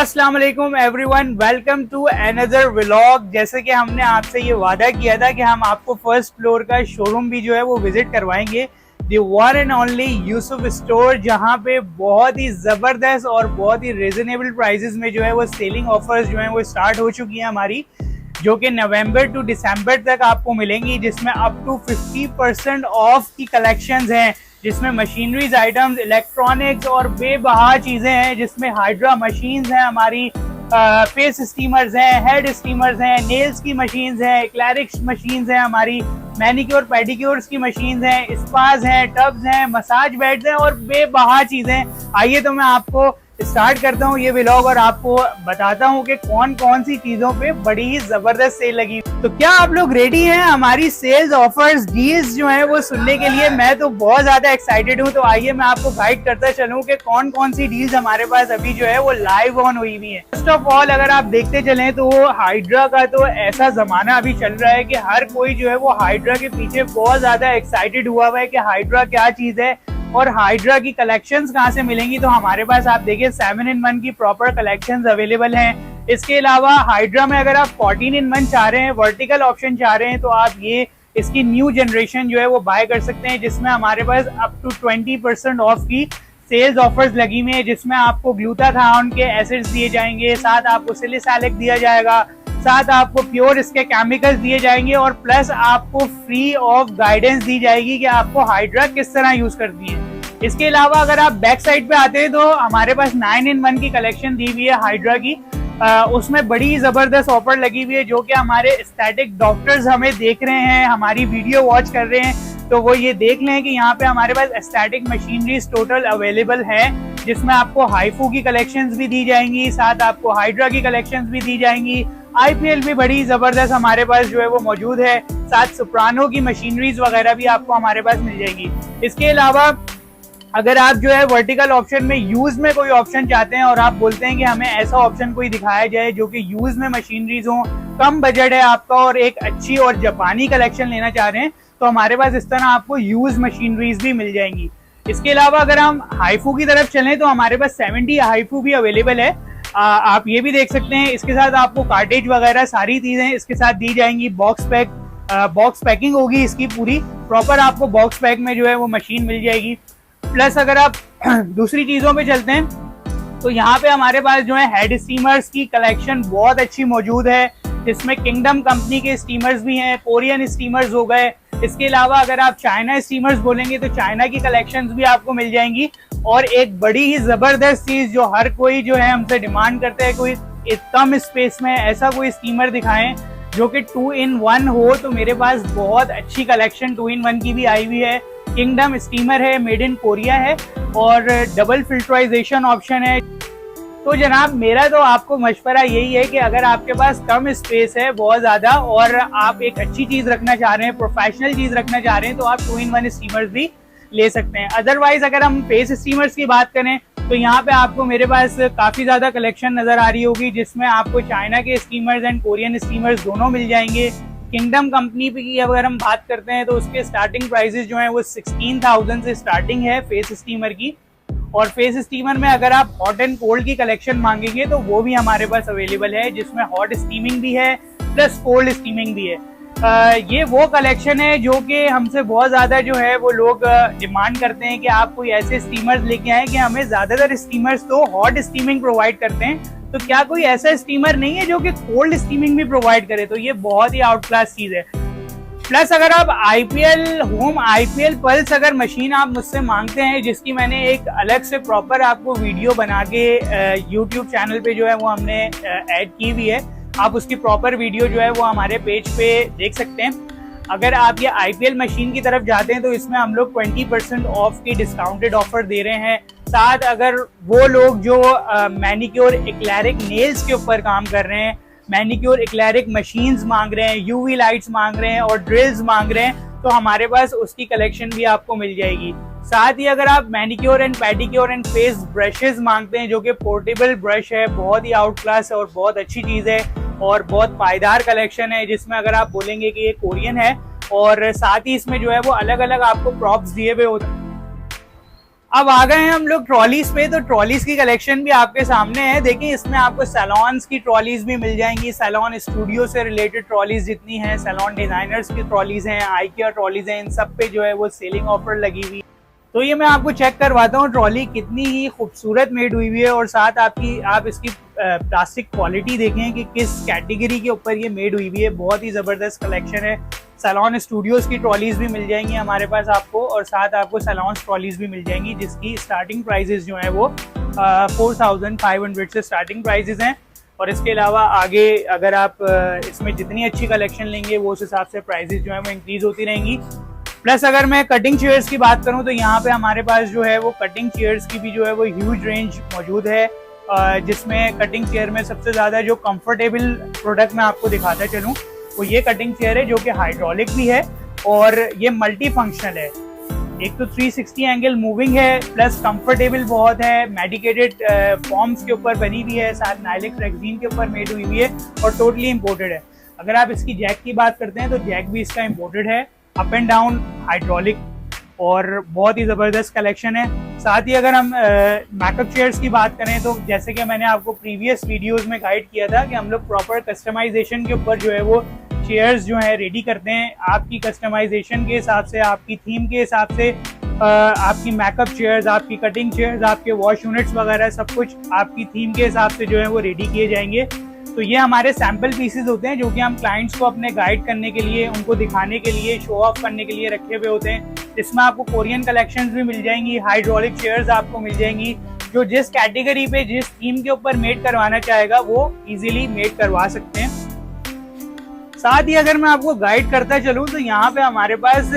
अस्सलाम वालेकुम everyone, welcome to another vlog. जैसे कि हमने आपसे ये वादा किया था कि हम आपको फर्स्ट फ्लोर का शोरूम भी जो है वो विजिट करवाएंगे, the one and only Yusuf store, जहाँ पे बहुत ही ज़बरदस्त और बहुत ही रिजनेबल प्राइजेस में जो है वो सेलिंग ऑफर्स जो है वो स्टार्ट हो चुकी हैं हमारी, जो कि नवंबर टू दिसंबर तक आपको मिलेंगी, जिसमें अप टू 50% ऑफ की कलेक्शंस हैं, जिसमें मशीनरीज आइटम्स, इलेक्ट्रॉनिक्स और बेबहा चीज़ें हैं, जिसमें हाइड्रा मशीन्स हैं हमारी, फेस स्टीमर्स हैं, हेड स्टीमर्स हैं, नेल्स की मशीन्स हैं, एक्लैरिक्स मशीन्स हैं हमारी, मैनिक्योर पेडिक्योर्स की मशीन्स हैं, स्पाज हैं, टब्स हैं, मसाज बेड्स हैं और बेबहा चीज़ें। आइए तो मैं आपको स्टार्ट करता हूँ ये व्लॉग और आपको बताता हूँ कि कौन कौन सी चीजों पे बड़ी ही जबरदस्त सेल लगी। तो क्या आप लोग रेडी हैं हमारी सेल्स ऑफर्स डील्स जो है वो सुनने के लिए? मैं तो बहुत ज्यादा एक्साइटेड हूँ। तो आइए मैं आपको गाइड करता चलूँ कि कौन कौन सी डील्स हमारे पास अभी जो है वो लाइव ऑन हुई हुई है। फर्स्ट ऑफ ऑल अगर आप देखते चलें तो हाइड्रा का तो ऐसा जमाना अभी चल रहा है कि हर कोई जो है वो हाइड्रा के पीछे बहुत ज्यादा एक्साइटेड हुआ है कि हाइड्रा क्या चीज है और हाइड्रा की कलेक्शंस कहाँ से मिलेंगी। तो हमारे पास आप देखिए 7-in-1 की प्रॉपर कलेक्शंस अवेलेबल हैं। इसके अलावा हाइड्रा में अगर आप 14-in-1 चाह रहे हैं, वर्टिकल ऑप्शन चाह रहे हैं, तो आप ये इसकी न्यू जनरेशन जो है वो बाय कर सकते हैं, जिसमें हमारे पास अप टू 20% ऑफ की सेल्स ऑफर्स लगी हुई है, जिसमें आपको ग्लूटाथायोन के एसिड्स दिए जाएंगे, साथ आपको सिलिसैलिक दिया जाएगा, साथ आपको प्योर इसके केमिकल्स दिए जाएंगे और प्लस आपको फ्री ऑफ गाइडेंस दी जाएगी कि आपको हाइड्रा किस तरह यूज करनी है। इसके अलावा अगर आप बैक साइड पे आते हैं तो हमारे पास 9-in-1 की कलेक्शन दी हुई है हाइड्रा की। उसमें बड़ी जबरदस्त ऑफर लगी हुई है, जो कि हमारे एस्थेटिक डॉक्टर्स हमें देख रहे हैं, हमारी वीडियो वॉच कर रहे हैं, तो वो ये देख लें कि यहाँ पे हमारे पास एस्थेटिक मशीनरीज टोटल अवेलेबल है, जिसमें आपको हाइफू की कलेक्शंस भी दी जाएंगी, साथ आपको हाइड्रा की कलेक्शंस भी दी जाएंगी। आईपीएल भी बड़ी जबरदस्त हमारे पास जो है वो मौजूद है, साथ सोप्रानो की मशीनरीज वगैरह भी आपको हमारे पास मिल जाएगी। इसके अलावा अगर आप जो है वर्टिकल ऑप्शन में यूज में कोई ऑप्शन चाहते हैं और आप बोलते हैं कि हमें ऐसा ऑप्शन कोई दिखाया जाए जो कि यूज में मशीनरीज हो, कम बजट है आपका और एक अच्छी और जापानी कलेक्शन लेना चाह रहे हैं, तो हमारे पास इस तरह आपको यूज मशीनरीज भी मिल जाएंगी। इसके अलावा अगर हम हाइफू की तरफ चलें तो हमारे पास 70 हाइफू भी अवेलेबल है, आप ये भी देख सकते हैं। इसके साथ आपको कार्टेज वगैरह सारी चीजें इसके साथ दी जाएंगी। बॉक्स पैकिंग होगी इसकी पूरी प्रॉपर, आपको बॉक्स पैक में जो है वो मशीन मिल जाएगी। प्लस अगर आप दूसरी चीजों पे चलते हैं तो यहाँ पे हमारे पास जो है हेड स्टीमर्स की कलेक्शन बहुत अच्छी मौजूद है, जिसमें किंगडम कंपनी के स्टीमर्स भी हैं, कोरियन स्टीमर्स हो गए। इसके अलावा अगर आप चाइना स्टीमर्स बोलेंगे तो चाइना की कलेक्शंस भी आपको मिल जाएंगी। और एक बड़ी ही जबरदस्त चीज जो हर कोई जो है हमसे डिमांड करते हैं, कोई कम स्पेस में ऐसा कोई स्टीमर दिखाएं जो कि 2-in-1 हो, तो मेरे पास बहुत अच्छी कलेक्शन 2-in-1 की भी आई हुई है। किंगडम स्टीमर है, मेड इन कोरिया है और डबल फिल्टराइजेशन ऑप्शन है। तो जनाब मेरा तो आपको मशवरा यही है कि अगर आपके पास कम स्पेस है बहुत ज्यादा और आप एक अच्छी चीज रखना चाह रहे हैं, प्रोफेशनल चीज रखना चाह रहे हैं, तो आप 2-in-1 स्टीमर्स भी ले सकते हैं। अदरवाइज अगर हम फेस स्टीमर्स की बात करें तो यहाँ पे आपको मेरे पास काफी ज्यादा कलेक्शन नजर आ रही होगी, जिसमें आपको चाइना के स्टीमर्स एंड कोरियन स्टीमर्स दोनों मिल जाएंगे। किंगडम कंपनी की अगर हम बात करते हैं तो उसके स्टार्टिंग प्राइसेस जो हैं वो 16,000 से स्टार्टिंग है फेस स्टीमर की। और फेस स्टीमर में अगर आप हॉट एंड कोल्ड की कलेक्शन मांगेंगे तो वो भी हमारे पास अवेलेबल है, जिसमें हॉट स्टीमिंग भी है प्लस कोल्ड स्टीमिंग भी है। ये वो कलेक्शन है जो कि हमसे बहुत ज़्यादा जो है वो लोग डिमांड करते हैं कि आप कोई ऐसे स्टीमर्स लेके आए कि हमें ज़्यादातर स्टीमर्स तो हॉट स्टीमिंग प्रोवाइड करते हैं, तो क्या कोई ऐसा स्टीमर नहीं है जो कि कोल्ड स्टीमिंग भी प्रोवाइड करे? तो ये बहुत ही आउट क्लास चीज़ है। प्लस अगर आप आईपीएल पल्स अगर मशीन आप मुझसे मांगते हैं, जिसकी मैंने एक अलग से प्रॉपर आपको वीडियो बना के यूट्यूब चैनल पे जो है वो हमने ऐड की हुई है, आप उसकी प्रॉपर वीडियो जो है वो हमारे पेज पे देख सकते हैं। अगर आप ये आईपीएल मशीन की तरफ जाते हैं तो इसमें हम लोग 20% ऑफ की डिस्काउंटेड ऑफर दे रहे हैं। साथ अगर वो लोग जो मैनिक्योर एक्लैरिक नेल्स के ऊपर काम कर रहे हैं, मैनिक्योर एक्लैरिक मशीन्स मांग रहे हैं, यूवी लाइट्स मांग रहे हैं और ड्रिल्स मांग रहे हैं, तो हमारे पास उसकी कलेक्शन भी आपको मिल जाएगी। साथ ही अगर आप manicure and pedicure and face brushes मांगते हैं, जो कि पोर्टेबल ब्रश है, बहुत ही आउट क्लास है और बहुत अच्छी चीज़ है और बहुत पायदार कलेक्शन है, जिसमें अगर आप बोलेंगे कि ये कोरियन है और साथ ही इसमें जो है वो अलग अलग आपको प्रॉप्स दिए हुए होते हैं। अब आ गए हैं हम लोग ट्रॉलीज पे। तो ट्रॉलीज की कलेक्शन भी आपके सामने है। देखिए इसमें आपको सैलॉन्स की ट्रॉलीज भी मिल जाएंगी, सैलॉन स्टूडियो से रिलेटेड ट्रॉलीज जितनी हैं, सैलॉन डिजाइनर्स की ट्रॉलीज हैं, आईकिया ट्रॉलीज हैं, इन सब पे जो है वो सेलिंग ऑफर लगी हुई। तो ये मैं आपको चेक करवाता हूँ ट्रॉली कितनी ही खूबसूरत मेड हुई हुई है, और साथ आप इसकी प्लास्टिक क्वालिटी देखें कि किस कैटेगरी के ऊपर ये मेड हुई हुई है। बहुत ही जबरदस्त कलेक्शन है। सैलॉन स्टूडियोज की ट्रॉलीज भी मिल जाएंगी हमारे पास आपको, और साथ आपको सैलॉन ट्रॉलीज भी मिल जाएंगी जिसकी स्टार्टिंग प्राइजेस जो है वो 4500 से स्टार्टिंग प्राइजेस हैं। और इसके अलावा आगे अगर आप इसमें जितनी अच्छी कलेक्शन लेंगे वो उस हिसाब से प्राइजेस जो है वो इंक्रीज होती रहेंगी। प्लस अगर मैं कटिंग चेयर्स की बात करूं तो यहाँ पे हमारे पास जो है वो कटिंग चेयर्स की भी जो है वो ह्यूज रेंज मौजूद है, जिसमें कटिंग चेयर में सबसे ज़्यादा जो कंफर्टेबल प्रोडक्ट मैं आपको दिखाता चलूँ वो ये कटिंग चेयर है, जो कि हाइड्रोलिक भी है और ये मल्टी फंक्शनल है। एक तो 360 एंगल मूविंग है, प्लस कंफर्टेबल बहुत है, मेडिकेटेड फॉर्म्स के ऊपर बनी हुई है, साथ नाइलिक्स रेक्सीन के ऊपर मेड हुई है और टोटली इम्पोर्टेड है। अगर आप इसकी जैक की बात करते हैं तो जैक भी इसका इम्पोर्टेड है, अप एंड डाउन हाइड्रोलिक, और बहुत ही ज़बरदस्त कलेक्शन है। साथ ही अगर हम मैकअप चेयर्स की बात करें तो जैसे कि मैंने आपको प्रीवियस वीडियोस में गाइड किया था कि हम लोग प्रॉपर कस्टमाइजेशन के ऊपर जो है वो चेयर्स जो है रेडी करते हैं, आपकी कस्टमाइजेशन के हिसाब से, आपकी थीम के हिसाब से। आपकी मैकअप चेयर्स, आपकी कटिंग चेयर्स, आपके वॉश यूनिट्स वगैरह सब कुछ आपकी थीम के हिसाब से जो है वो रेडी किए जाएंगे। तो ये हमारे सैम्पल पीसेस होते हैं जो कि हम क्लाइंट्स को अपने गाइड करने के लिए, उनको दिखाने के लिए, शो ऑफ करने के लिए रखे हुए होते हैं। इसमें आपको कोरियन कलेक्शंस भी मिल जाएंगी, हाइड्रोलिक चेयर्स आपको मिल जाएंगी, जो जिस कैटेगरी पे जिस थीम के ऊपर मेड करवाना चाहेगा वो इजीली मेड करवा सकते हैं। साथ ही अगर मैं आपको गाइड करता चलूँ तो यहाँ पे हमारे पास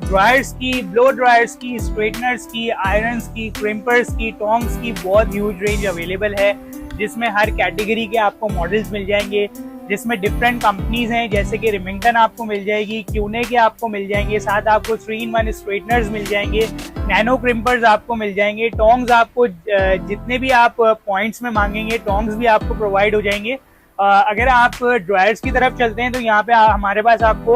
ड्रायर्स की, ब्लो ड्रायर्स की, स्ट्रेटनर्स की, आयरन्स की, क्रिम्पर्स की, टोंग्स की बहुत ह्यूज रेंज अवेलेबल है, जिसमें हर कैटेगरी के आपको मॉडल्स मिल जाएंगे, जिसमें डिफरेंट कंपनीज हैं जैसे कि रिमिंगटन आपको मिल जाएगी, क्यूने के आपको मिल जाएंगे, साथ आपको 3-in-1 स्ट्रेटनर्स मिल जाएंगे, नैनो क्रिम्पर्स आपको मिल जाएंगे, टोंग्स आपको जितने भी आप पॉइंट्स में मांगेंगे टोंग्स भी आपको प्रोवाइड हो जाएंगे। अगर आप ड्रायर्स की तरफ चलते हैं तो यहाँ पे हमारे पास आपको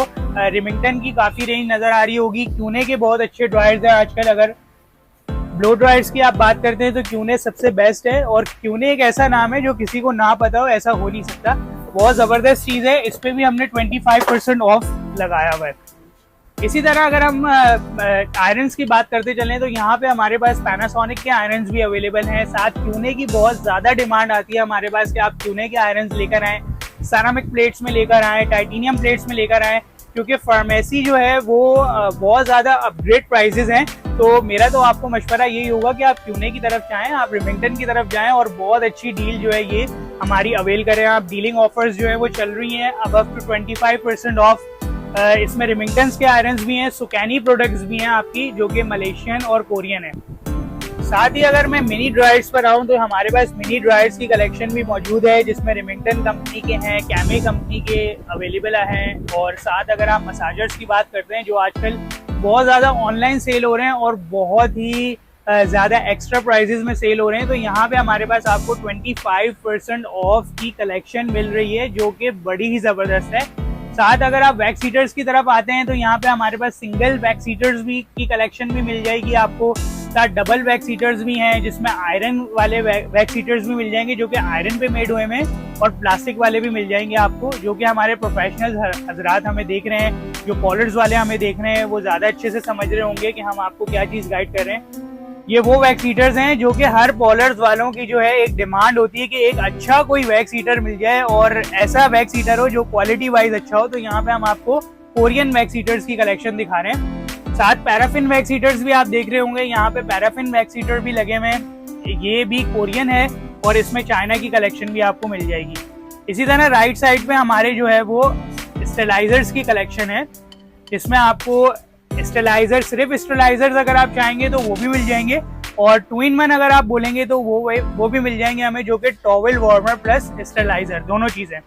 रिमिंगटन की काफ़ी रेंज नज़र आ रही होगी, क्यूने के बहुत अच्छे ड्रायर्स हैं आजकल। अगर ब्लो ड्रायर्स की आप बात करते हैं तो क्यूने सबसे बेस्ट है, और क्यूने एक ऐसा नाम है जो किसी को ना पता हो ऐसा हो नहीं सकता, बहुत ज़बरदस्त चीज़ है। इस पर भी हमने 25% ऑफ लगाया हुआ है। इसी तरह अगर हम आयरन्स की बात करते चलें तो यहाँ पे हमारे पास पैनासोनिक के आयरन्स भी अवेलेबल हैं, साथ क्यूने की बहुत ज़्यादा डिमांड आती है हमारे पास कि आप क्यूने के आयरन्स लेकर आएँ, सेरामिक प्लेट्स में लेकर आएँ, टाइटेनियम प्लेट्स में लेकर आएँ, क्योंकि फार्मेसी जो है वो बहुत ज़्यादा अपग्रेड प्राइसेस हैं। तो मेरा तो आपको मशवरा यही होगा कि आप क्यूने की तरफ जाएं, आप रिमिंगटन की तरफ जाएं और बहुत अच्छी डील जो है ये हमारी अवेल करें। आप डीलिंग ऑफर्स जो है वो चल रही हैं, अब अप टू 25% ऑफ। इसमें रिमिंगटन्स के आयरन्स भी हैं, सुकैनी प्रोडक्ट्स भी हैं आपकी, जो कि मलेशियन और कोरियन है। साथ ही अगर मैं मिनी ड्रायर्स पर आऊँ तो हमारे पास मिनी ड्रायर्स की कलेक्शन भी मौजूद है, जिसमें रिमिंगटन कंपनी के हैं, कैमे कंपनी के अवेलेबल हैं, और साथ अगर आप मसाजर्स की बात करते हैं जो आजकल बहुत ज़्यादा ऑनलाइन सेल हो रहे हैं और बहुत ही ज़्यादा एक्स्ट्रा प्राइजेस में सेल हो रहे हैं, तो यहाँ पे हमारे पास आपको 25% ऑफ की कलेक्शन मिल रही है, जो कि बड़ी ही ज़बरदस्त है। साथ अगर आप वैक्स हीटर्स की तरफ आते हैं तो यहाँ पे हमारे पास सिंगल वैक्स हीटर्स भी की कलेक्शन भी मिल जाएगी आपको, साथ डबल वैक्स हीटर्स भी हैं, जिसमें आयरन वाले वैक्स हीटर्स भी मिल जाएंगे जो कि आयरन पे मेड हुए हैं, और प्लास्टिक वाले भी मिल जाएंगे आपको, जो कि हमारे प्रोफेशनल हजरात हमें देख रहे हैं, जो पॉलर्स वाले हमें देख रहे हैं, वो ज़्यादा अच्छे से समझ रहे होंगे कि हम आपको क्या चीज़ गाइड कर रहे हैं। ये वो वैक्स हीटर्स हैं जो कि हर पॉलर्स वालों की जो है एक डिमांड होती है कि एक अच्छा कोई वैक्स हीटर मिल जाए, और ऐसा वैक्स हीटर हो जो क्वालिटी वाइज अच्छा हो। तो यहाँ पे हम आपको कोरियन वैक्स हीटर्स की कलेक्शन दिखा रहे हैं। साथ पैराफिन वैक्स हीटर्स भी आप देख रहे होंगे, यहाँ पे पैराफिन वैक्स हीटर भी लगे हुए हैं, ये भी कोरियन है और इसमें चाइना की कलेक्शन भी आपको मिल जाएगी। इसी तरह राइट साइड पे हमारे जो है वो स्टेलाइजर्स की कलेक्शन है, जिसमें आपको स्टेलाइजर, सिर्फ स्टेलाइजर्स अगर आप चाहेंगे तो वो भी मिल जाएंगे, और 2-in-1 अगर आप बोलेंगे तो वो भी मिल जाएंगे हमें, जो कि टॉवल वार्मर प्लस स्टेलाइजर दोनों चीजें।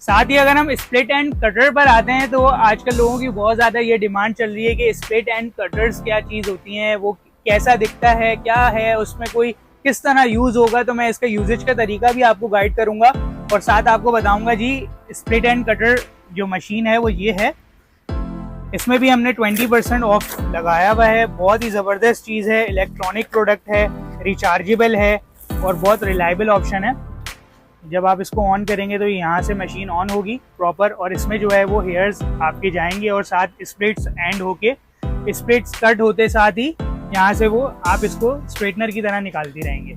साथ ही अगर हम स्प्लिट एंड कटर पर आते हैं तो आजकल लोगों की बहुत ज़्यादा ये डिमांड चल रही है कि स्प्लिट एंड कटर्स क्या चीज़ होती हैं, वो कैसा दिखता है, क्या है उसमें, कोई किस तरह यूज़ होगा। तो मैं इसका यूजेज का तरीका भी आपको गाइड करूंगा और साथ आपको बताऊंगा जी स्प्लिट एंड कटर जो मशीन है वो ये है। इसमें भी हमने 20% ऑफ लगाया हुआ है। बहुत ही ज़बरदस्त चीज़ है, इलेक्ट्रॉनिक प्रोडक्ट है, रिचार्जेबल है और बहुत रिलायबल ऑप्शन है। जब आप इसको ऑन करेंगे तो यहाँ से मशीन ऑन होगी प्रॉपर और इसमें जो है वो हेयर्स आपके जाएंगे और साथ स्प्लिट्स एंड होके स्प्लिट्स कट होते साथ ही यहाँ से वो आप इसको स्ट्रेटनर की तरह निकालती रहेंगे।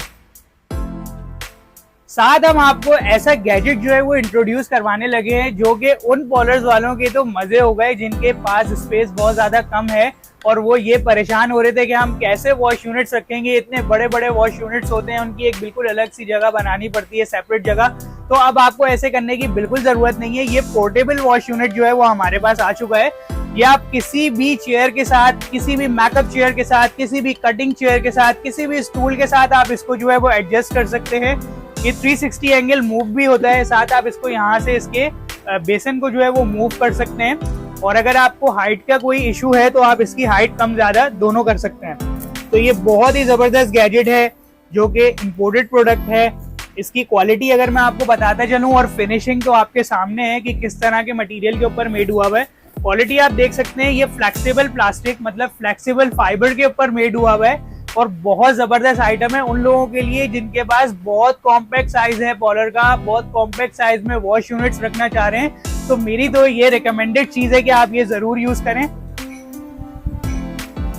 साथ हम आपको ऐसा गैजेट जो है वो इंट्रोड्यूस करवाने लगे हैं जो कि उन पॉलर्स वालों के तो मजे हो गए जिनके पास स्पेस बहुत ज्यादा कम है और वो ये परेशान हो रहे थे कि हम कैसे वॉश यूनिट्स रखेंगे। इतने बड़े बड़े वॉश यूनिट्स होते हैं, उनकी एक बिल्कुल अलग सी जगह बनानी पड़ती है, सेपरेट जगह। तो अब आपको ऐसे करने की बिल्कुल जरूरत नहीं है। ये पोर्टेबल वॉश यूनिट जो है वो हमारे पास आ चुका है। ये आप किसी भी चेयर के साथ, किसी भी मेकअप चेयर के साथ, किसी भी कटिंग चेयर के साथ, किसी भी स्टूल के साथ आप इसको जो है वो एडजस्ट कर सकते हैं। ये 360 एंगल मूव भी होता है। साथ आप इसको यहाँ से इसके बेसन को जो है वो मूव कर सकते हैं और अगर आपको हाइट का कोई इशू है तो आप इसकी हाइट कम ज्यादा दोनों कर सकते हैं। तो ये बहुत ही जबरदस्त गैजेट है जो कि इंपोर्टेड प्रोडक्ट है। इसकी क्वालिटी अगर मैं आपको बताता चलूं और फिनिशिंग तो आपके सामने है कि किस तरह के मटेरियल के ऊपर मेड हुआ हुआ है। क्वालिटी आप देख सकते हैं, ये फ्लेक्सिबल प्लास्टिक मतलब फ्लेक्सिबल फाइबर के ऊपर मेड हुआ हुआ है और बहुत जबरदस्त आइटम है उन लोगों के लिए जिनके पास बहुत कॉम्पैक्ट साइज है पॉलर का, बहुत कॉम्पैक्ट साइज में वॉश यूनिट्स रखना चाह रहे हैं। तो मेरी तो ये रिकमेंडेड चीज है कि आप ये जरूर यूज करें।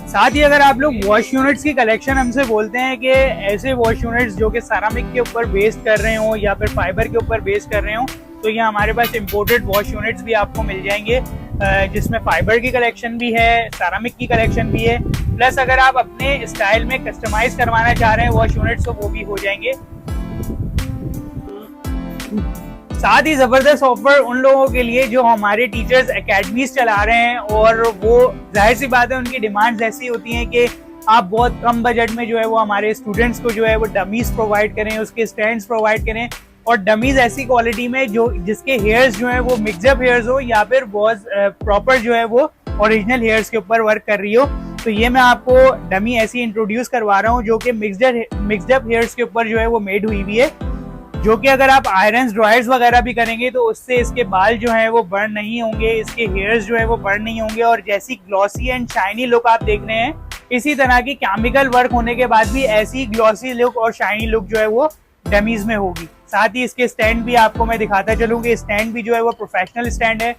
साथ ही अगर आप लोग वॉश यूनिट्स की कलेक्शन हमसे बोलते हैं कि ऐसे वॉश यूनिट्स जो कि सेरामिक के ऊपर बेस्ड कर रहे हो या फिर फाइबर के ऊपर बेस्ड कर रहे हो, तो ये हमारे पास इंपोर्टेड वॉश यूनिट्स भी आपको मिल जाएंगे जिसमें फाइबर की कलेक्शन भी है, सेरामिक की कलेक्शन भी है। प्लस अगर आप अपने स्टाइल में कस्टमाइज करवाना चाह रहे हैं वॉश यूनिट्स तो वो भी हो जाएंगे। साथ ही जबरदस्त ऑफर उन लोगों के लिए जो हमारे टीचर्स एकेडमीज चला रहे हैं और वो जाहिर सी बात है उनकी डिमांड्स ऐसी होती हैं कि आप बहुत कम बजट में जो है वो हमारे स्टूडेंट्स को जो है वो डमीज प्रोवाइड करें, उसके स्टैंड्स प्रोवाइड करें और डमीज ऐसी क्वालिटी में जो जिसके हेयर्स जो है वो मिक्सअप हेयर्स हो या फिर बहुत प्रॉपर जो है वो ओरिजिनल हेयर्स के ऊपर वर्क कर रही हो। तो ये मैं आपको डमी ऐसी इंट्रोड्यूस करवा रहा हूँ जो कि मिक्सअप हेयर्स के ऊपर जो है वो मेड हुई भी है, जो कि अगर आप आयरन्स ड्रायर्स वगैरह भी करेंगे तो उससे इसके बाल जो है वो बर्न नहीं होंगे, इसके हेयर्स जो है वो बर्न नहीं होंगे और जैसी ग्लॉसी एंड शाइनी लुक आप देख रहे हैं इसी तरह की केमिकल वर्क होने के बाद भी ऐसी ग्लॉसी लुक और शाइनी लुक जो है वो डमीज में होगी। साथ ही इसके स्टैंड भी आपको मैं दिखाता चलूँ कि स्टैंड भी जो है वो प्रोफेशनल स्टैंड है।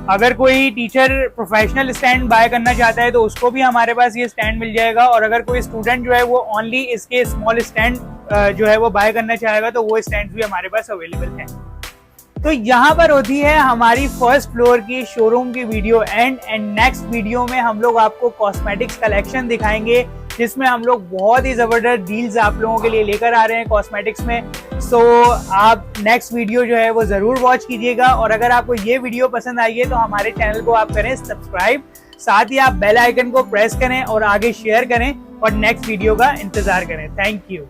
अगर कोई टीचर प्रोफेशनल स्टैंड बाय करना चाहता है तो उसको भी हमारे पास ये स्टैंड मिल जाएगा और अगर कोई स्टूडेंट जो है वो ओनली इसके स्मॉल स्टैंड जो है वो बाय करना चाहेगा तो वो स्टैंड भी हमारे पास अवेलेबल है। तो यहाँ पर होती है हमारी फर्स्ट फ्लोर की शोरूम की वीडियो एंड नेक्स्ट वीडियो में हम लोग आपको कॉस्मेटिक्स कलेक्शन दिखाएंगे जिसमें हम लोग बहुत ही जबरदस्त डील्स आप लोगों के लिए लेकर आ रहे हैं कॉस्मेटिक्स में। सो आप नेक्स्ट वीडियो जो है वो जरूर वॉच कीजिएगा और अगर आपको ये वीडियो पसंद आई है तो हमारे चैनल को आप करें सब्सक्राइब, साथ ही आप बेल आइकन को प्रेस करें और आगे शेयर करें और नेक्स्ट वीडियो का इंतजार करें। Thank you.